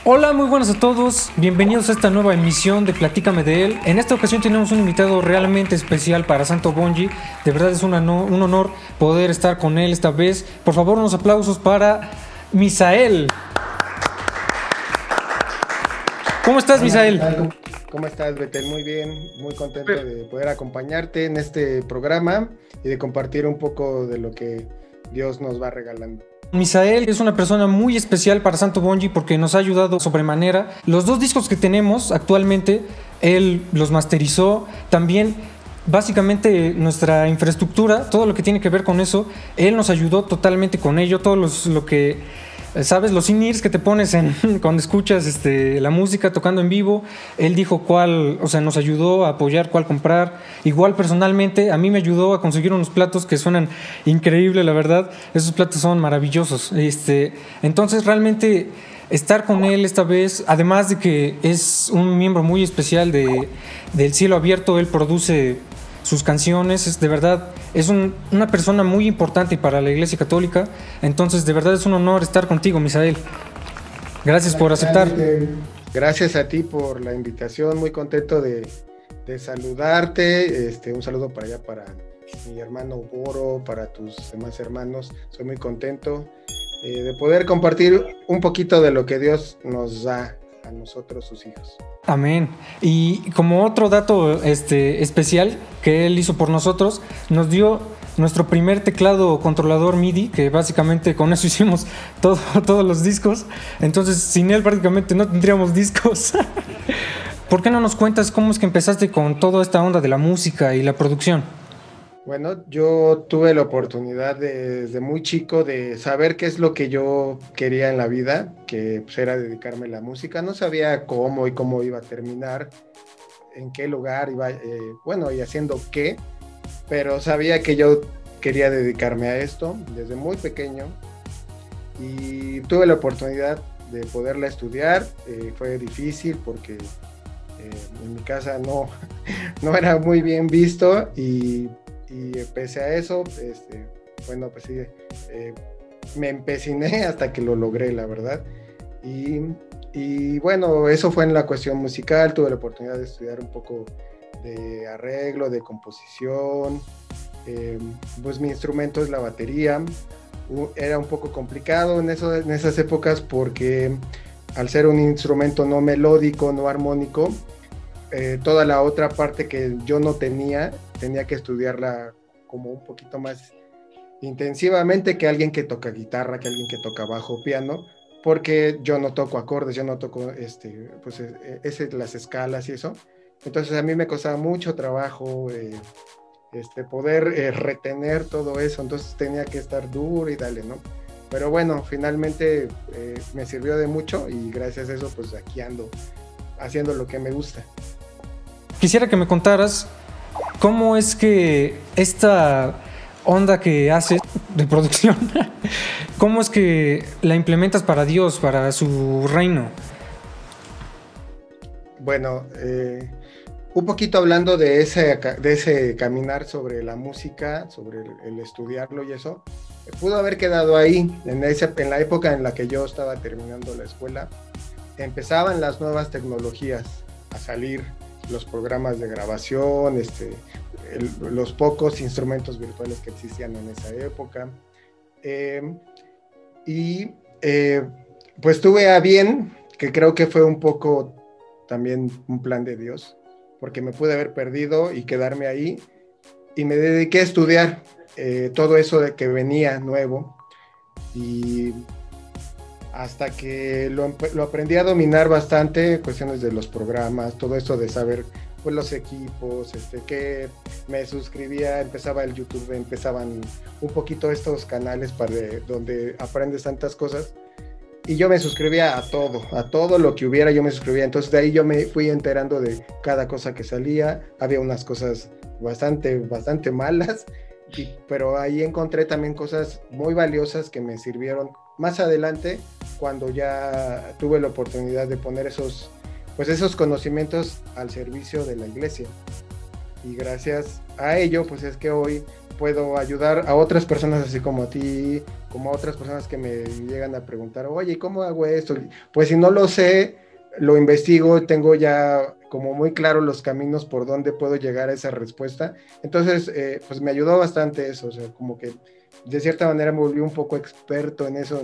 Hola, muy buenas a todos, bienvenidos a esta nueva emisión de Platícame de él. En esta ocasión tenemos un invitado realmente especial para Santo Bonji. De verdad es un honor poder estar con él esta vez. Por favor, unos aplausos para Misael. ¿Cómo estás, Misael? ¿Cómo estás, Betel? Muy bien, muy contento de poder acompañarte en este programa y de compartir un poco de lo que Dios nos va regalando. Misael es una persona muy especial para Santo Bonji porque nos ha ayudado sobremanera. Los dos discos que tenemos actualmente, él los masterizó. También, básicamente, nuestra infraestructura, todo lo que tiene que ver con eso, él nos ayudó totalmente con ello. Lo que... ¿Sabes? Los in-ears que te pones cuando escuchas la música tocando en vivo, él dijo cuál, o sea, nos ayudó a apoyar cuál comprar. Igual personalmente, a mí me ayudó a conseguir unos platos que suenan increíble, la verdad. Esos platos son maravillosos. Entonces, realmente, estar con él esta vez, además de que es un miembro muy especial del Cielo Abierto, él produce sus canciones, de verdad, es una persona muy importante para la Iglesia Católica. Entonces, de verdad es un honor estar contigo, Misael. Gracias por aceptar. Gracias a ti por la invitación, muy contento de saludarte. Un saludo para allá, para mi hermano Boro, para tus demás hermanos. Soy muy contento de poder compartir un poquito de lo que Dios nos da a nosotros, sus hijos. Amén. Y como otro dato especial que él hizo por nosotros, nos dio nuestro primer teclado controlador MIDI, que básicamente con eso hicimos todos los discos. Entonces, sin él prácticamente no tendríamos discos. ¿Por qué no nos cuentas cómo es que empezaste con toda esta onda de la música y la producción? Bueno, yo tuve la oportunidad desde muy chico de saber qué es lo que yo quería en la vida, que pues, era dedicarme a la música. No sabía cómo y cómo iba a terminar, en qué lugar iba, y haciendo qué, pero sabía que yo quería dedicarme a esto desde muy pequeño y tuve la oportunidad de poderla estudiar. Fue difícil porque en mi casa no era muy bien visto y pese a eso, pues sí, me empeciné hasta que lo logré, la verdad. Y bueno, eso fue en la cuestión musical. Tuve la oportunidad de estudiar un poco de arreglo, de composición. Pues mi instrumento es la batería. Era un poco complicado en esas épocas porque al ser un instrumento no melódico, no armónico, toda la otra parte que yo no tenía que estudiarla como un poquito más intensivamente que alguien que toca guitarra, que alguien que toca bajo, piano, porque yo no toco acordes, yo no toco las escalas y eso. Entonces a mí me costaba mucho trabajo poder retener todo eso, entonces tenía que estar duro y dale, ¿no? Pero bueno, finalmente me sirvió de mucho y gracias a eso pues aquí ando haciendo lo que me gusta. Quisiera que me contaras cómo es que esta onda que haces de producción, cómo es que la implementas para Dios, para su reino. Bueno, un poquito hablando de ese caminar sobre la música, sobre el estudiarlo y eso, pudo haber quedado ahí, en la época en la que yo estaba terminando la escuela. Empezaban las nuevas tecnologías a salir, los programas de grabación, los pocos instrumentos virtuales que existían en esa época. Pues tuve a bien, que creo que fue un poco también un plan de Dios, porque me pude haber perdido y quedarme ahí, y me dediqué a estudiar todo eso de que venía nuevo, y hasta que lo aprendí a dominar bastante, cuestiones de los programas, todo esto de saber pues los equipos, que me suscribía, empezaba el YouTube, empezaban un poquito estos canales donde aprendes tantas cosas, y yo me suscribía a todo lo que hubiera, yo me suscribía. Entonces de ahí yo me fui enterando de cada cosa que salía. Había unas cosas bastante malas, pero ahí encontré también cosas muy valiosas que me sirvieron más adelante, cuando ya tuve la oportunidad de poner esos conocimientos al servicio de la iglesia. Y gracias a ello, pues es que hoy puedo ayudar a otras personas así como a ti, como a otras personas que me llegan a preguntar, oye, ¿cómo hago esto? Pues si no lo sé, lo investigo, tengo ya como muy claro los caminos por donde puedo llegar a esa respuesta. Entonces, pues me ayudó bastante eso, o sea, como que de cierta manera me volví un poco experto en eso,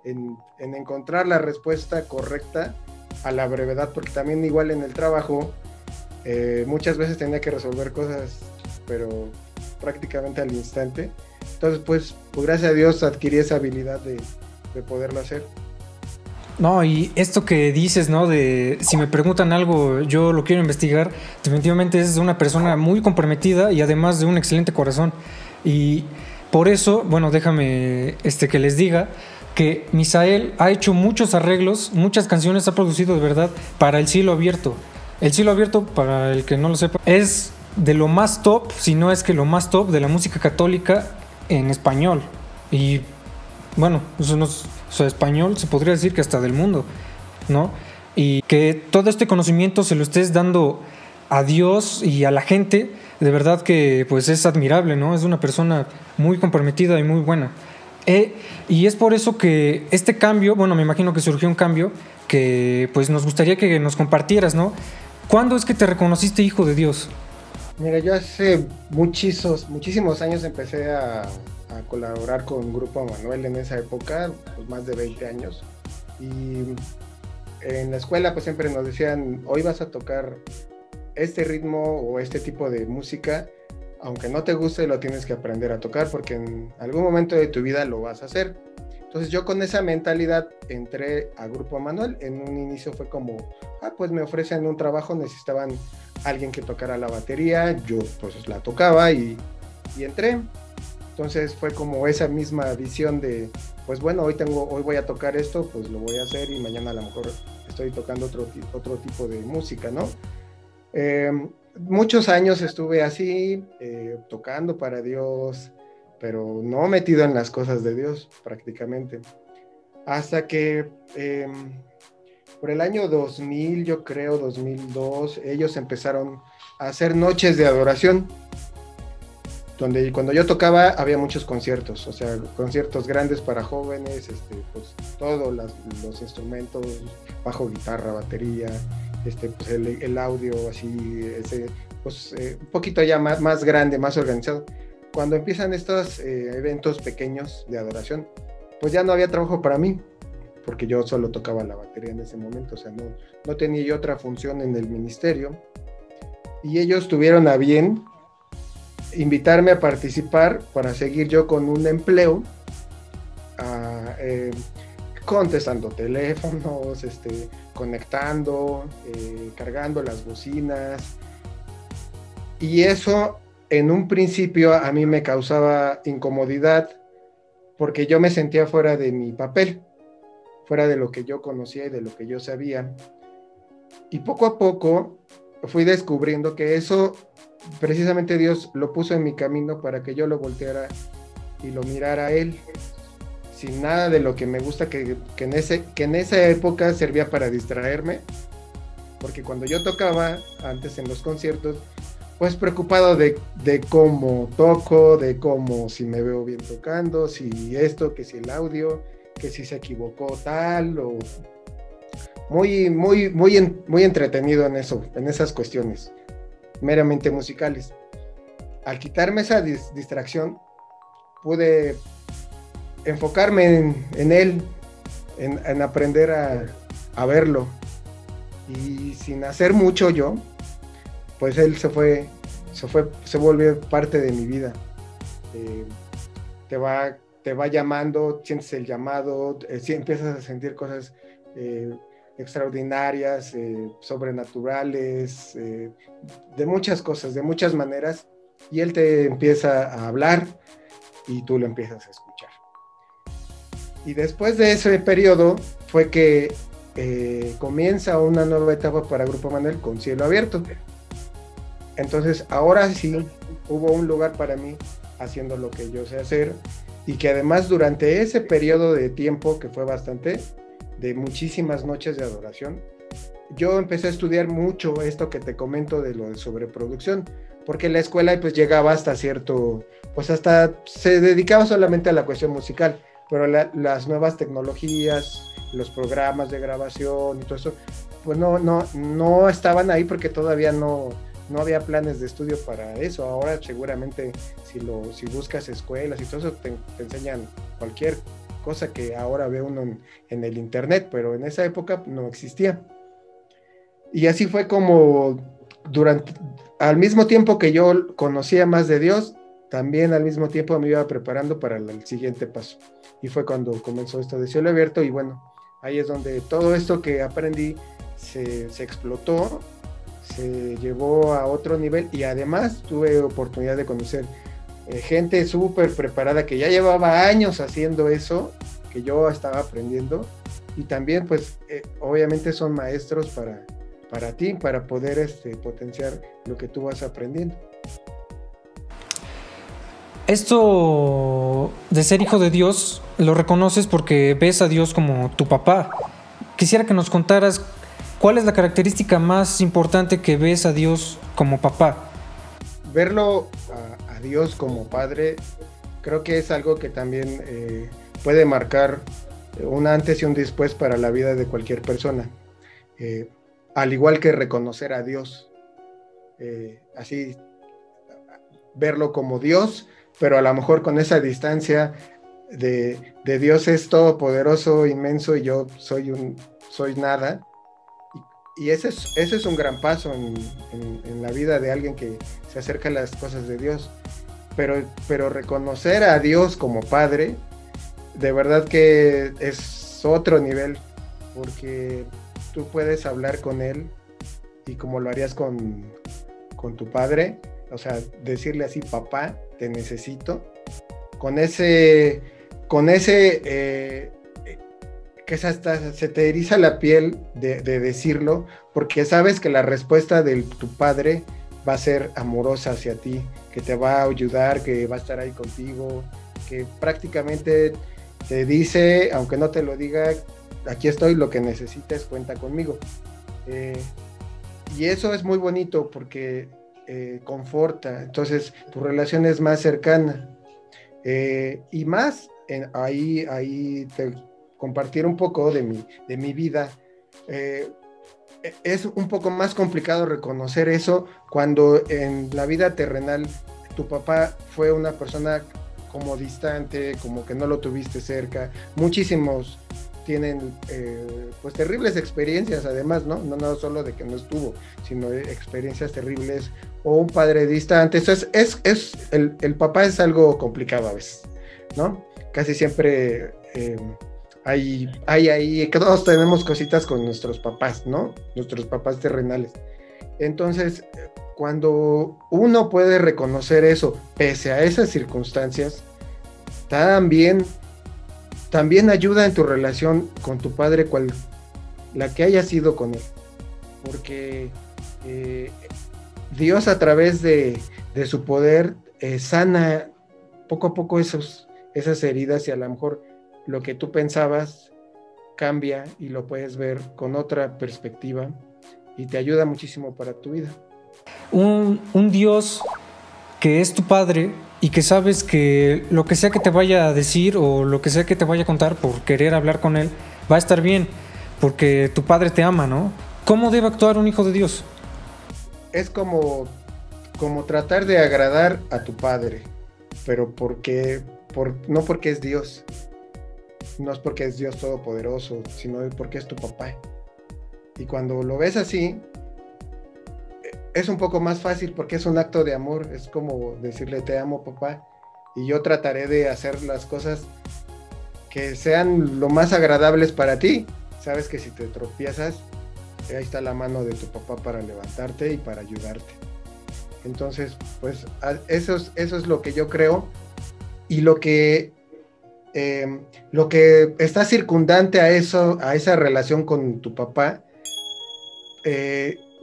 en encontrar la respuesta correcta a la brevedad, porque también igual en el trabajo muchas veces tenía que resolver cosas, pero prácticamente al instante. Entonces, pues gracias a Dios adquirí esa habilidad de poderlo hacer. No, y esto que dices, ¿no? De si me preguntan algo, yo lo quiero investigar, definitivamente es una persona muy comprometida y además de un excelente corazón. Y por eso, bueno, déjame que les diga que Misael ha hecho muchos arreglos, muchas canciones ha producido de verdad para El Cielo Abierto. El Cielo Abierto, para el que no lo sepa, es de lo más top, si no es que lo más top de la música católica en español. Y bueno, eso no es, o sea, español se podría decir que hasta del mundo, ¿no? Y que todo este conocimiento se lo estés dando a Dios y a la gente, de verdad que pues es admirable, ¿no? Es una persona muy comprometida y muy buena. Y es por eso que este cambio, bueno, me imagino que surgió un cambio que pues nos gustaría que nos compartieras, ¿no? ¿Cuándo es que te reconociste hijo de Dios? Mira, yo hace muchísimos años empecé a colaborar con Grupo Manuel en esa época, pues más de 20 años. Y en la escuela pues siempre nos decían, hoy vas a tocar este ritmo o este tipo de música, aunque no te guste lo tienes que aprender a tocar porque en algún momento de tu vida lo vas a hacer. Entonces yo con esa mentalidad entré a Grupo Manuel. En un inicio fue como, pues me ofrecen un trabajo, necesitaban alguien que tocara la batería, yo pues la tocaba y entré. Entonces fue como esa misma visión de, pues bueno, hoy voy a tocar esto, pues lo voy a hacer y mañana a lo mejor estoy tocando otro tipo de música, ¿no? Muchos años estuve así, tocando para Dios, pero no metido en las cosas de Dios prácticamente. Hasta que por el año 2000, yo creo, 2002, ellos empezaron a hacer noches de adoración, donde cuando yo tocaba había muchos conciertos, o sea, conciertos grandes para jóvenes, pues todos los instrumentos, bajo, guitarra, batería, pues el audio así, pues un poquito ya más grande, más organizado. Cuando empiezan estos eventos pequeños de adoración, pues ya no había trabajo para mí, porque yo solo tocaba la batería en ese momento, o sea, no tenía yo otra función en el ministerio, y ellos tuvieron a bien invitarme a participar para seguir yo con un empleo, contestando teléfonos, conectando, cargando las bocinas, y eso en un principio a mí me causaba incomodidad porque yo me sentía fuera de mi papel, fuera de lo que yo conocía y de lo que yo sabía, y poco a poco fui descubriendo que eso precisamente Dios lo puso en mi camino para que yo lo volteara y lo mirara a Él, sin nada de lo que me gusta, que en esa época servía para distraerme, porque cuando yo tocaba antes en los conciertos, pues preocupado de cómo toco, de cómo si me veo bien tocando, si esto, que si el audio, que si se equivocó tal, o muy entretenido en eso, en esas cuestiones meramente musicales. Al quitarme esa distracción, pude enfocarme en él, en aprender a verlo, y sin hacer mucho yo, pues él se volvió parte de mi vida. Te va llamando, sientes el llamado, empiezas a sentir cosas extraordinarias, sobrenaturales, de muchas cosas, de muchas maneras, y él te empieza a hablar y tú lo empiezas a escuchar. Y después de ese periodo fue que comienza una nueva etapa para Grupo Manuel con Cielo Abierto. Entonces ahora sí hubo un lugar para mí haciendo lo que yo sé hacer, y que además durante ese periodo de tiempo, que fue bastante, de muchísimas noches de adoración, yo empecé a estudiar mucho esto que te comento de lo de sobreproducción, porque la escuela pues llegaba hasta cierto, pues hasta se dedicaba solamente a la cuestión musical, pero las nuevas tecnologías, los programas de grabación y todo eso, pues no estaban ahí porque todavía no había planes de estudio para eso. Ahora seguramente si buscas escuelas y todo eso te enseñan cualquier cosa que ahora ve uno en el internet, pero en esa época no existía. Y así fue como al mismo tiempo que yo conocía más de Dios, también al mismo tiempo me iba preparando para el siguiente paso. Y fue cuando comenzó esto de Cielo Abierto, y bueno, ahí es donde todo esto que aprendí se explotó, se llevó a otro nivel, y además tuve oportunidad de conocer gente súper preparada que ya llevaba años haciendo eso, que yo estaba aprendiendo, y también pues obviamente son maestros para ti, para poder potenciar lo que tú vas aprendiendo. Esto de ser hijo de Dios lo reconoces porque ves a Dios como tu papá. Quisiera que nos contaras cuál es la característica más importante que ves a Dios como papá. Verlo a Dios como padre, creo que es algo que también puede marcar un antes y un después para la vida de cualquier persona. Al igual que reconocer a Dios, así verlo como Dios, pero a lo mejor con esa distancia de Dios es todopoderoso, inmenso, y yo soy nada. Y ese es un gran paso en la vida de alguien que se acerca a las cosas de Dios. Pero reconocer a Dios como Padre, de verdad que es otro nivel, porque tú puedes hablar con Él, y como lo harías con tu padre, o sea, decirle así: papá, te necesito, con ese que hasta se te eriza la piel de decirlo, porque sabes que la respuesta de tu padre va a ser amorosa hacia ti, que te va a ayudar, que va a estar ahí contigo, que prácticamente te dice, aunque no te lo diga: aquí estoy, lo que necesites, cuenta conmigo. Y eso es muy bonito porque conforta, entonces tu relación es más cercana. Y más, ahí te compartir un poco de mi vida. Es un poco más complicado reconocer eso cuando en la vida terrenal tu papá fue una persona como distante, como que no lo tuviste cerca. Muchísimos tienen pues terribles experiencias, además, ¿no? No solo de que no estuvo, sino experiencias terribles, o un padre distante. Entonces el papá es algo complicado a veces, ¿no? Casi siempre hay ahí, que todos tenemos cositas con nuestros papás, ¿no? Nuestros papás terrenales. Entonces, cuando uno puede reconocer eso, pese a esas circunstancias, también ayuda en tu relación con tu padre, la que haya sido con él. Porque Dios, a través de su poder, sana poco a poco esas heridas, y a lo mejor lo que tú pensabas cambia y lo puedes ver con otra perspectiva, y te ayuda muchísimo para tu vida. Un Dios que es tu padre y que sabes que lo que sea que te vaya a decir o lo que sea que te vaya a contar por querer hablar con él va a estar bien, porque tu padre te ama, ¿no? ¿Cómo debe actuar un hijo de Dios? Es como tratar de agradar a tu padre, pero no porque es Dios. No es porque es Dios todopoderoso, sino porque es tu papá. Y cuando lo ves así, es un poco más fácil, porque es un acto de amor. Es como decirle: te amo, papá, y yo trataré de hacer las cosas que sean lo más agradables para ti. Sabes que si te tropiezas, ahí está la mano de tu papá para levantarte y para ayudarte. Entonces, pues eso es lo que yo creo, y lo que está circundante a eso, a esa relación con tu papá,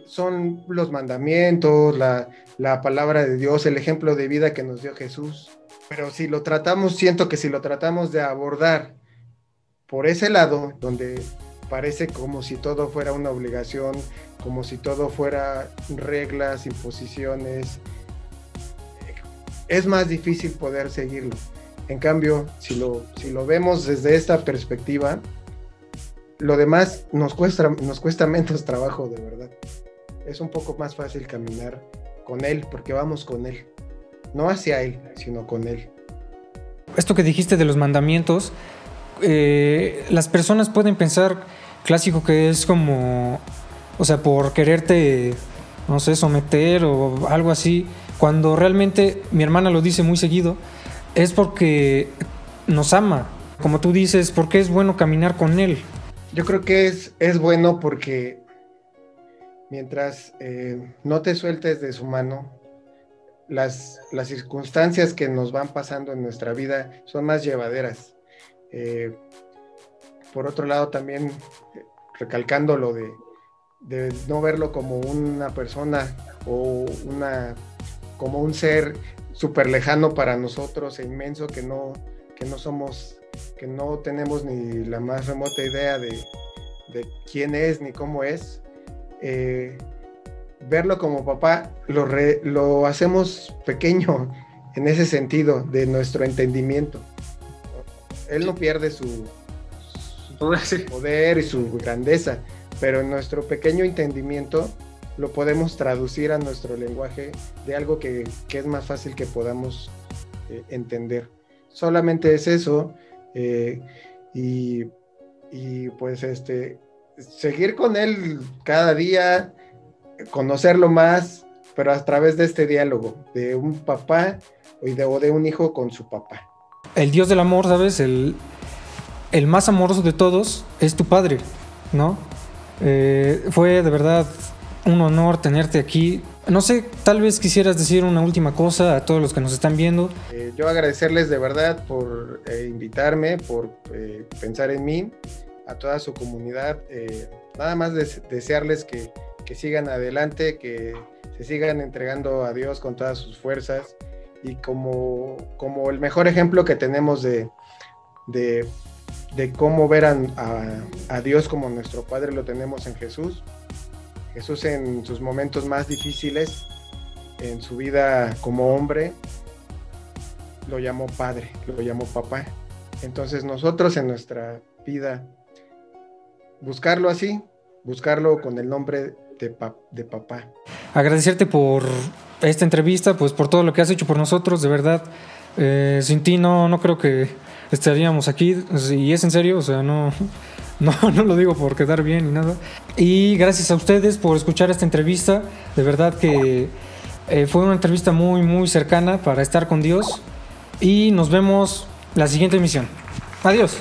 son los mandamientos, la palabra de Dios, el ejemplo de vida que nos dio Jesús. Pero siento que si lo tratamos de abordar por ese lado, donde parece como si todo fuera una obligación, como si todo fuera reglas, imposiciones, es más difícil poder seguirlo. En cambio, si lo vemos desde esta perspectiva, lo demás nos cuesta menos trabajo, de verdad. Es un poco más fácil caminar con Él, porque vamos con Él. No hacia Él, sino con Él. Esto que dijiste de los mandamientos, las personas pueden pensar, clásico, que es como, o sea, por quererte, no sé, someter o algo así, cuando realmente mi hermana lo dice muy seguido, es porque nos ama. Como tú dices, porque es bueno caminar con Él. Yo creo que es bueno porque mientras no te sueltes de su mano, las circunstancias que nos van pasando en nuestra vida son más llevaderas. Por otro lado, también recalcando lo de no verlo como una persona o como un ser súper lejano para nosotros e inmenso que no somos, que no tenemos ni la más remota idea de quién es ni cómo es. Verlo como papá lo hacemos pequeño en ese sentido de nuestro entendimiento. Él no pierde su poder y su grandeza, pero en nuestro pequeño entendimiento lo podemos traducir a nuestro lenguaje de algo que es más fácil que podamos entender. Solamente es eso, y pues seguir con Él cada día, conocerlo más, pero a través de este diálogo de un papá o de un hijo con su papá. El Dios del amor, ¿sabes? El más amoroso de todos es tu Padre, ¿no? Fue de verdad un honor tenerte aquí. No sé, tal vez quisieras decir una última cosa a todos los que nos están viendo. Yo agradecerles de verdad por invitarme, por pensar en mí, a toda su comunidad. Nada más desearles que sigan adelante, que se sigan entregando a Dios con todas sus fuerzas, y como el mejor ejemplo que tenemos de cómo ver a Dios como nuestro Padre lo tenemos en Jesús. Jesús, en sus momentos más difíciles, en su vida como hombre, lo llamó Padre, lo llamó Papá. Entonces nosotros en nuestra vida, buscarlo así, buscarlo con el nombre de Papá. Agradecerte por esta entrevista, pues por todo lo que has hecho por nosotros, de verdad. Sin ti no creo que estaríamos aquí, y es en serio, o sea, no lo digo por quedar bien ni nada. Y gracias a ustedes por escuchar esta entrevista. De verdad que fue una entrevista muy, muy cercana para estar con Dios. Y nos vemos la siguiente emisión. Adiós.